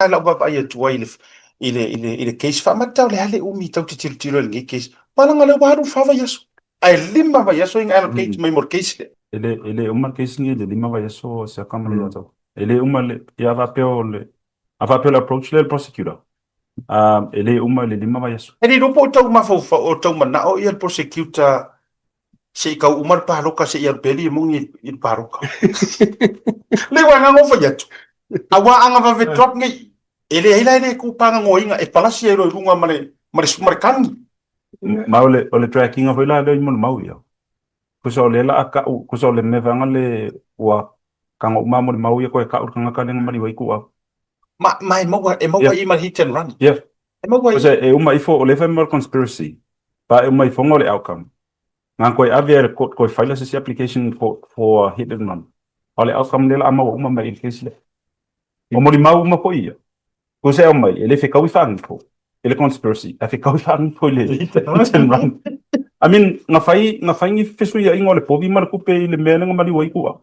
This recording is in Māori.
la ba ia tua ile case fa mata le hale umi tau te tiro le case malanga le waru fa va yaso ai lima va yaso inga case mai mor case ele uma case ni le lima va yaso se kamle ya tau ele uma le ya va peo le ava peo approach le prosecutor ele uma le lima va yaso ele no po tau ma fa o tau mana o ia prosecutor se ka umar pa roka se ia peli mong i pa roka le wa nga fa yato awa anga va ve drop ngai ele ele ku panga ngoinga e palasi e runga mare kangi ma ole tracking of ila le mon mau ya kuso le la aka kuso le me vanga le wa kanga uma mo mau ya ko ka urkanga ka le mari wai ku ma e mau i ma hit and run yeah e mau kuso e uma ifo ole fa more conspiracy pa e uma ifo ngole outcome ngang ko avia ko file se application for hit and run ole outcome le la ama uma ma il case le o mo mau uma ko ia kuso uma ele fe ka wi fang ko ele conspiracy a fe ka wi fang ko le hit and run I mean, nga fai ni fesu ya ingo le povi mar kupe le mena nga mali wai kua.